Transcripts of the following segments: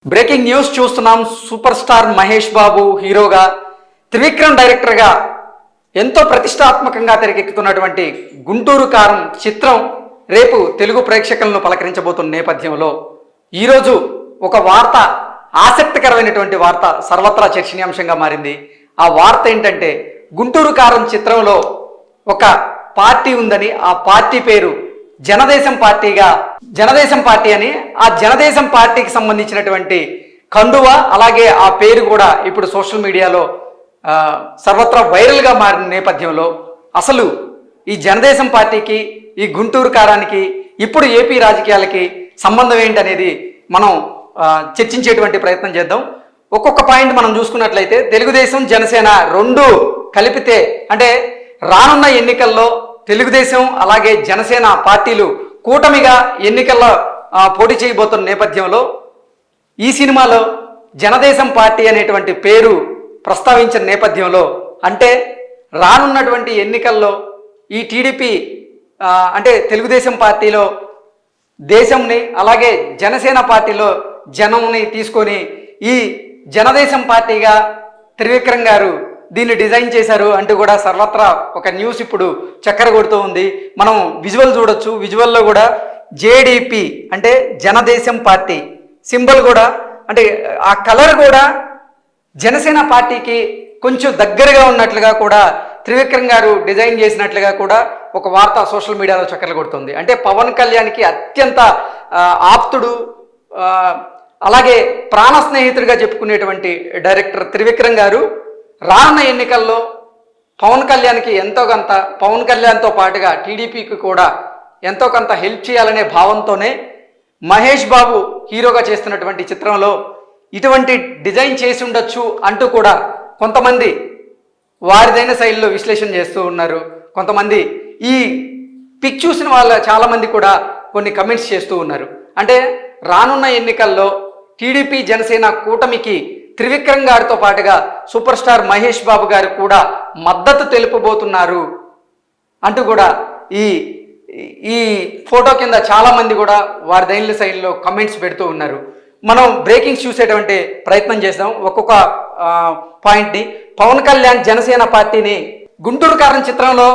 Breaking news చూస్తున్నాం. Super star Mahesh Babu హీరోగా, త్రివిక్రమ్ డైరెక్టర్గా ఎంతో ప్రతిష్టాత్మకంగా తెరకెక్కుతున్నటువంటి గుంటూరు కారం చిత్రం రేపు తెలుగు ప్రేక్షకులను పలకరించబోతున్న నేపథ్యంలో ఈరోజు ఒక వార్త, ఆసక్తికరమైనటువంటి వార్త సర్వత్రా చర్చనీయాంశంగా మారింది. ఆ వార్త ఏంటంటే, గుంటూరు కారం చిత్రంలో ఒక పార్టీ ఉందని, ఆ పార్టీ పేరు జనదేశం పార్టీ అని, ఆ జనదేశం పార్టీకి సంబంధించినటువంటి కండువా, అలాగే ఆ పేరు కూడా ఇప్పుడు సోషల్ మీడియాలో సర్వత్రా వైరల్గా మారిన నేపథ్యంలో అసలు ఈ జనదేశం పార్టీకి, ఈ గుంటూరు కారానికి, ఇప్పుడు ఏపీ రాజకీయాలకి సంబంధం ఏంటనేది మనం చర్చించేటువంటి ప్రయత్నం చేద్దాం. ఒక్కొక్క పాయింట్ మనం చూసుకున్నట్లయితే, తెలుగుదేశం జనసేన రెండు కలిపితే, అంటే రానున్న ఎన్నికల్లో తెలుగుదేశం అలాగే జనసేన పార్టీలు కూటమిగా ఎన్నికల్లో పోటీ చేయబోతున్న నేపథ్యంలో ఈ సినిమాలో జనదేశం పార్టీ అనేటువంటి పేరు ప్రస్తావించిన నేపథ్యంలో, అంటే రానున్నటువంటి ఎన్నికల్లో ఈ టీడీపీ అంటే తెలుగుదేశం పార్టీలో దేశంని, అలాగే జనసేన పార్టీలో జనంని తీసుకొని ఈ జనదేశం పార్టీగా త్రివిక్రమ్ గారు దీన్ని డిజైన్ చేశారు అంటూ కూడా సర్వత్రా ఒక న్యూస్ ఇప్పుడు చక్కర కొడుతూ ఉంది. మనం విజువల్ చూడొచ్చు. విజువల్లో కూడా జేడీపీ అంటే జనదేశం పార్టీ సింబల్ కూడా, అంటే ఆ కలర్ కూడా జనసేన పార్టీకి కొంచెం దగ్గరగా ఉన్నట్లుగా కూడా త్రివిక్రమ్ గారు డిజైన్ చేసినట్లుగా కూడా ఒక వార్త సోషల్ మీడియాలో చక్కర్లు కొడుతుంది. అంటే పవన్ కళ్యాణ్కి అత్యంత ఆప్తుడు, అలాగే ప్రాణ స్నేహితుడిగా చెప్పుకునేటువంటి డైరెక్టర్ త్రివిక్రమ్ గారు రానున్న ఎన్నికల్లో పవన్ కళ్యాణ్కి ఎంతో కొంత, పవన్ కళ్యాణ్తో పాటుగా టీడీపీకి కూడా ఎంతో కొంత హెల్ప్ చేయాలనే భావంతోనే మహేష్ బాబు హీరోగా చేస్తున్నటువంటి చిత్రంలో ఇటువంటి డిజైన్ చేసి ఉండొచ్చు అంటూ కూడా కొంతమంది వారిదైన శైలిలో విశ్లేషణ చేస్తూ ఉన్నారు. కొంతమంది ఈ పిక్ చూసిన వాళ్ళ చాలామంది కూడా కొన్ని కమెంట్స్ చేస్తూ ఉన్నారు. అంటే రానున్న ఎన్నికల్లో టీడీపీ జనసేన కూటమికి త్రివిక్రమ్ గారితో పాటుగా సూపర్ స్టార్ మహేష్ బాబు గారు కూడా మద్దతు తెలుపబోతున్నారు అంటూ కూడా ఈ ఫోటో కింద చాలామంది కూడా వారి దైన్ల శైలిలో కమెంట్స్ పెడుతూ ఉన్నారు. మనం బ్రేకింగ్స్ చూసేటువంటి ప్రయత్నం చేద్దాం. ఒక్కొక్క పాయింట్ని. పవన్ కళ్యాణ్ జనసేన పార్టీని గుంటూరు కారం చిత్రంలో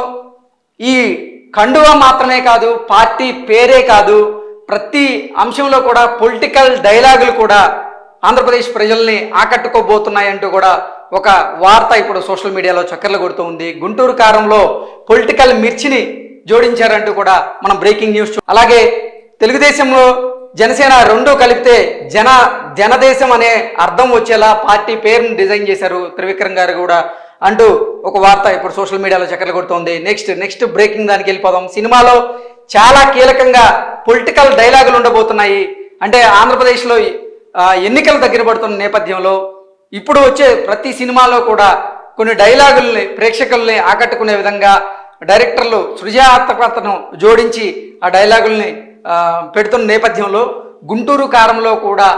ఈ కండువా మాత్రమే కాదు, పార్టీ పేరే కాదు, ప్రతి అంశంలో కూడా పొలిటికల్ డైలాగులు కూడా ఆంధ్రప్రదేశ్ ప్రజల్ని ఆకట్టుకోబోతున్నాయంటూ కూడా ఒక వార్త ఇప్పుడు సోషల్ మీడియాలో చక్కర్లు కొడుతూ ఉంది. గుంటూరు కారంలో పొలిటికల్ మిర్చిని జోడించారంటూ కూడా మనం బ్రేకింగ్ న్యూస్. అలాగే తెలుగుదేశంలో జనసేన రెండు కలిపితే జనదేశం అనే అర్థం వచ్చేలా పార్టీ పేరును డిజైన్ చేశారు త్రివిక్రమ్ గారు కూడా అంటూ ఒక వార్త ఇప్పుడు సోషల్ మీడియాలో చక్కర్లు కొడుతుంది. నెక్స్ట్ బ్రేకింగ్ దానికి వెళ్ళిపోదాం. సినిమాలో చాలా కీలకంగా పొలిటికల్ డైలాగులు ఉండబోతున్నాయి. అంటే ఆంధ్రప్రదేశ్లో ఎన్నికలు దగ్గర పడుతున్న నేపథ్యంలో ఇప్పుడు వచ్చే ప్రతి సినిమాలో కూడా కొన్ని డైలాగుల్ని ప్రేక్షకుల్ని ఆకట్టుకునే విధంగా డైరెక్టర్లు సృజనాత్మకతను జోడించి ఆ డైలాగుల్ని పెడుతున్న నేపథ్యంలో గుంటూరు కారంలో కూడా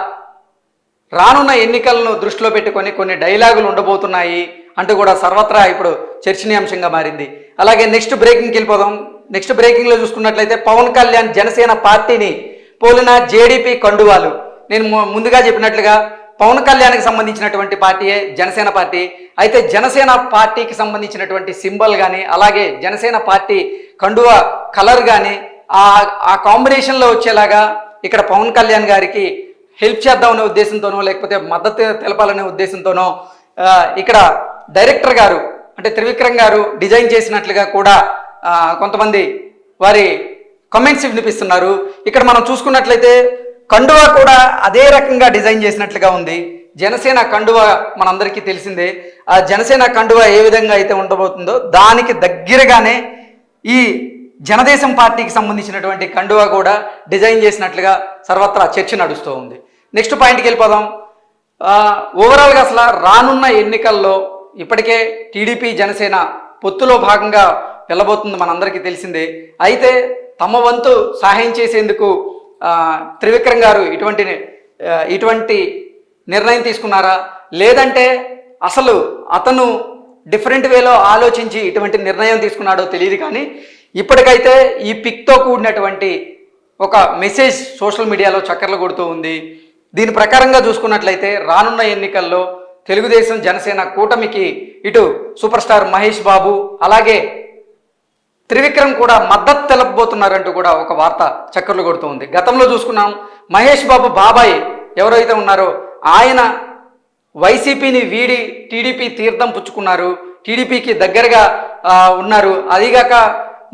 రానున్న ఎన్నికలను దృష్టిలో పెట్టుకొని కొన్ని డైలాగులు ఉండబోతున్నాయి అంటూ కూడా సర్వత్రా ఇప్పుడు చర్చనీయాంశంగా మారింది. అలాగే నెక్స్ట్ బ్రేకింగ్కి వెళ్ళిపోదాం. నెక్స్ట్ బ్రేకింగ్లో చూసుకున్నట్లయితే, పవన్ కళ్యాణ్ జనసేన పార్టీని పోలిన జేడీపీ కండువాలు. నేను ముందుగా చెప్పినట్లుగా పవన్ కళ్యాణ్కి సంబంధించినటువంటి పార్టీయే జనసేన పార్టీ. అయితే జనసేన పార్టీకి సంబంధించినటువంటి సింబల్ కానీ, అలాగే జనసేన పార్టీ కండువా కలర్ కానీ ఆ కాంబినేషన్లో వచ్చేలాగా ఇక్కడ పవన్ కళ్యాణ్ గారికి హెల్ప్ చేద్దామనే ఉద్దేశంతోనో, లేకపోతే మద్దతు తెలపాలనే ఉద్దేశంతోనో ఇక్కడ డైరెక్టర్ గారు అంటే త్రివిక్రమ్ గారు డిజైన్ చేసినట్లుగా కూడా కొంతమంది వారి కామెంట్స్ వినిపిస్తున్నారు. ఇక్కడ మనం చూసుకున్నట్లయితే కండువా కూడా అదే రకంగా డిజైన్ చేసినట్లుగా ఉంది. జనసేన కండువా మనందరికీ తెలిసిందే. ఆ జనసేన కండువా ఏ విధంగా అయితే ఉండబోతుందో దానికి దగ్గరగానే ఈ జనదేశం పార్టీకి సంబంధించినటువంటి కండువా కూడా డిజైన్ చేసినట్లుగా సర్వత్రా చర్చ నడుస్తూ ఉంది. నెక్స్ట్ పాయింట్కి వెళ్ళిపోదాం. ఓవరాల్గా అసలు రానున్న ఎన్నికల్లో ఇప్పటికే టీడీపీ జనసేన పొత్తులో భాగంగా వెళ్ళబోతుంది మనందరికీ తెలిసిందే. అయితే తమ వంతు సహాయం చేసేందుకు త్రివిక్రమ్ గారు ఇటువంటి నిర్ణయం తీసుకున్నారా, లేదంటే అసలు అతను డిఫరెంట్ వేలో ఆలోచించి ఇటువంటి నిర్ణయం తీసుకున్నాడో తెలియదు. కానీ ఇప్పటికైతే ఈ పిక్తో కూడినటువంటి ఒక మెసేజ్ సోషల్ మీడియాలో చక్కర్లు కొడుతూ ఉంది. దీని ప్రకారంగా చూసుకున్నట్లయితే రానున్న ఎన్నికల్లో తెలుగుదేశం జనసేన కూటమికి ఇటు సూపర్ స్టార్ మహేష్ బాబు అలాగే త్రివిక్రమ్ కూడా మద్దతు తెలపబోతున్నారంటూ కూడా ఒక వార్త చక్కర్లు కొడుతుంది. గతంలో చూసుకున్నాం మహేష్ బాబు బాబాయ్ ఎవరైతే ఉన్నారో ఆయన వైసీపీని వీడి టీడీపీ తీర్థం పుచ్చుకున్నారు, టీడీపీకి దగ్గరగా ఉన్నారు. అదిగాక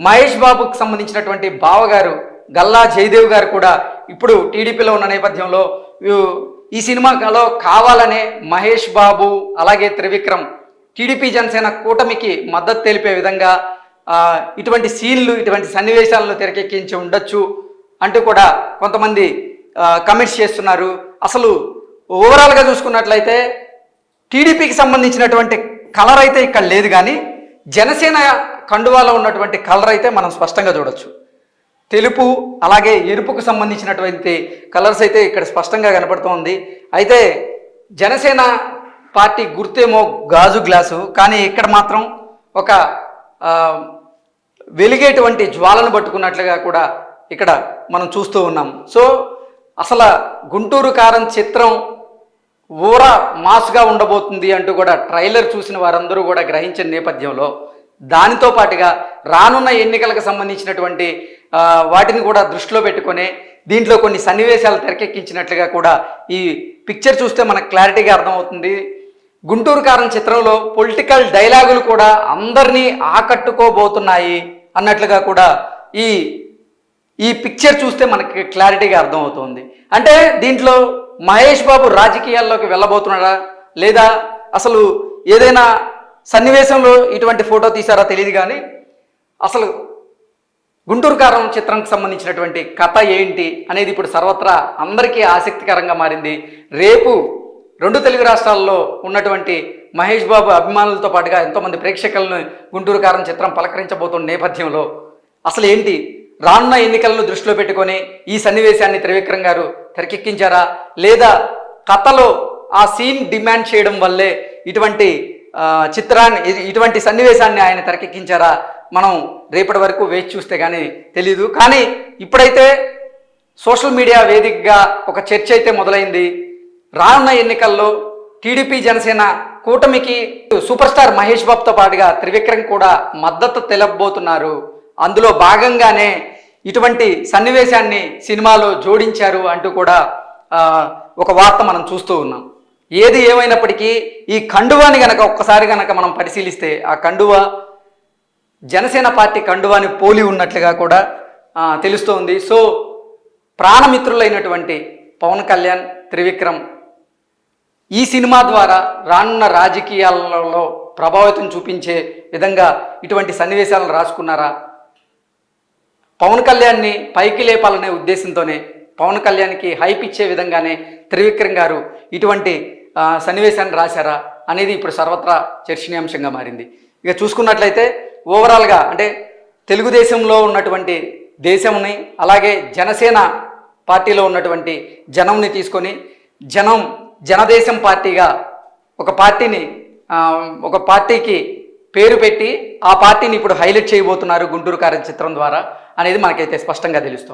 మహేష్ బాబుకి సంబంధించినటువంటి బావగారు గల్లా జయదేవ్ గారు కూడా ఇప్పుడు టీడీపీలో ఉన్న నేపథ్యంలో ఈ సినిమాలో కావాలనే మహేష్ బాబు అలాగే త్రివిక్రమ్ టీడీపీ జనసేన కూటమికి మద్దతు తెలిపే విధంగా ఇటువంటి సీన్లు ఇటువంటి సన్నివేశాలను తెరకెక్కించి ఉండొచ్చు అంటూ కూడా కొంతమంది కమెంట్స్ చేస్తున్నారు. అసలు ఓవరాల్గా చూసుకున్నట్లయితే టీడీపీకి సంబంధించినటువంటి కలర్ అయితే ఇక్కడ లేదు, కానీ జనసేన కండువాలో ఉన్నటువంటి కలర్ అయితే మనం స్పష్టంగా చూడొచ్చు. తెలుపు అలాగే ఎరుపుకు సంబంధించినటువంటి కలర్స్ అయితే ఇక్కడ స్పష్టంగా కనపడుతోంది. అయితే జనసేన పార్టీ గుర్తేమో గాజు గ్లాసు, కానీ ఇక్కడ మాత్రం ఒక వెలిగేటువంటి జ్వాలను పట్టుకున్నట్లుగా కూడా ఇక్కడ మనం చూస్తూ ఉన్నాం. సో అసలు గుంటూరు కారం చిత్రం ఊర మాస్గా ఉండబోతుంది అంటూ కూడా ట్రైలర్ చూసిన వారందరూ కూడా గ్రహించిన నేపథ్యంలో దానితో పాటుగా రానున్న ఎన్నికలకు సంబంధించినటువంటి వాటిని కూడా దృష్టిలో పెట్టుకొని దీంట్లో కొన్ని సన్నివేశాలు తెరకెక్కించినట్లుగా కూడా ఈ పిక్చర్ చూస్తే మనకు క్లారిటీగా అర్థమవుతుంది. గుంటూరు కారం చిత్రంలో పొలిటికల్ డైలాగులు కూడా అందరినీ ఆకట్టుకోబోతున్నాయి అన్నట్లుగా కూడా ఈ పిక్చర్ చూస్తే మనకి క్లారిటీగా అర్థమవుతుంది. అంటే దీంట్లో మహేష్ బాబు రాజకీయాల్లోకి వెళ్ళబోతున్నాడా లేదా అసలు ఏదైనా సన్నివేశంలో ఇటువంటి ఫోటో తీసారా తెలియదు, కానీ అసలు గుంటూరు కారం చిత్రానికి సంబంధించినటువంటి కథ ఏంటి అనేది ఇప్పుడు సర్వత్రా అందరికీ ఆసక్తికరంగా మారింది. రేపు 2 తెలుగు రాష్ట్రాల్లో ఉన్నటువంటి మహేష్ బాబు అభిమానులతో పాటుగా ఎంతోమంది ప్రేక్షకులను గుంటూరు కారం చిత్రం పలకరించబోతున్న నేపథ్యంలో అసలు ఏంటి రానున్న ఎన్నికలను దృష్టిలో పెట్టుకొని ఈ సన్నివేశాన్ని త్రివిక్రమ్ గారు తెరకెక్కించారా లేదా కథలో ఆ సీన్ డిమాండ్ చేయడం వల్లే ఇటువంటి ఇటువంటి సన్నివేశాన్ని ఆయన తెరకెక్కించారా మనం రేపటి వరకు వేచి చూస్తే కానీ తెలీదు. కానీ ఇప్పుడైతే సోషల్ మీడియా వేదికగా ఒక చర్చ అయితే మొదలైంది. రానున్న ఎన్నికల్లో టీడీపీ జనసేన కూటమికి సూపర్ స్టార్ మహేష్ బాబుతో పాటుగా త్రివిక్రమ్ కూడా మద్దతు తెలపబోతున్నారు. అందులో భాగంగానే ఇటువంటి సన్నివేశాన్ని సినిమాలో జోడించారు అంటూ కూడా ఒక వార్త మనం చూస్తూ ఉన్నాం. ఏది ఏమైనప్పటికీ ఈ కండువాని ఒక్కసారి మనం పరిశీలిస్తే ఆ కండువా జనసేన పార్టీ కండువాని పోలి ఉన్నట్లుగా కూడా తెలుస్తోంది. సో ప్రాణమిత్రులైనటువంటి పవన్ కళ్యాణ్ త్రివిక్రమ్ ఈ సినిమా ద్వారా రానున్న రాజకీయాలలో ప్రభావితం చూపించే విధంగా ఇటువంటి సన్నివేశాలను రాసుకున్నారా? పవన్ కళ్యాణ్ని పైకి లేపాలనే ఉద్దేశంతోనే పవన్ కళ్యాణ్కి హైప్ ఇచ్చే విధంగానే త్రివిక్రమ్ గారు ఇటువంటి సన్నివేశాన్ని రాశారా అనేది ఇప్పుడు సర్వత్రా చర్చనీయాంశంగా మారింది. ఇక చూసుకున్నట్లయితే ఓవరాల్గా అంటే తెలుగుదేశంలో ఉన్నటువంటి దేశంని అలాగే జనసేన పార్టీలో ఉన్నటువంటి జనంని తీసుకొని జనదేశం పార్టీగా ఒక పార్టీకి పేరు పెట్టి ఆ పార్టీని ఇప్పుడు హైలైట్ చేయబోతున్నారు గుంటూరు కారం చిత్రం ద్వారా అనేది మనకైతే స్పష్టంగా తెలుస్తోంది.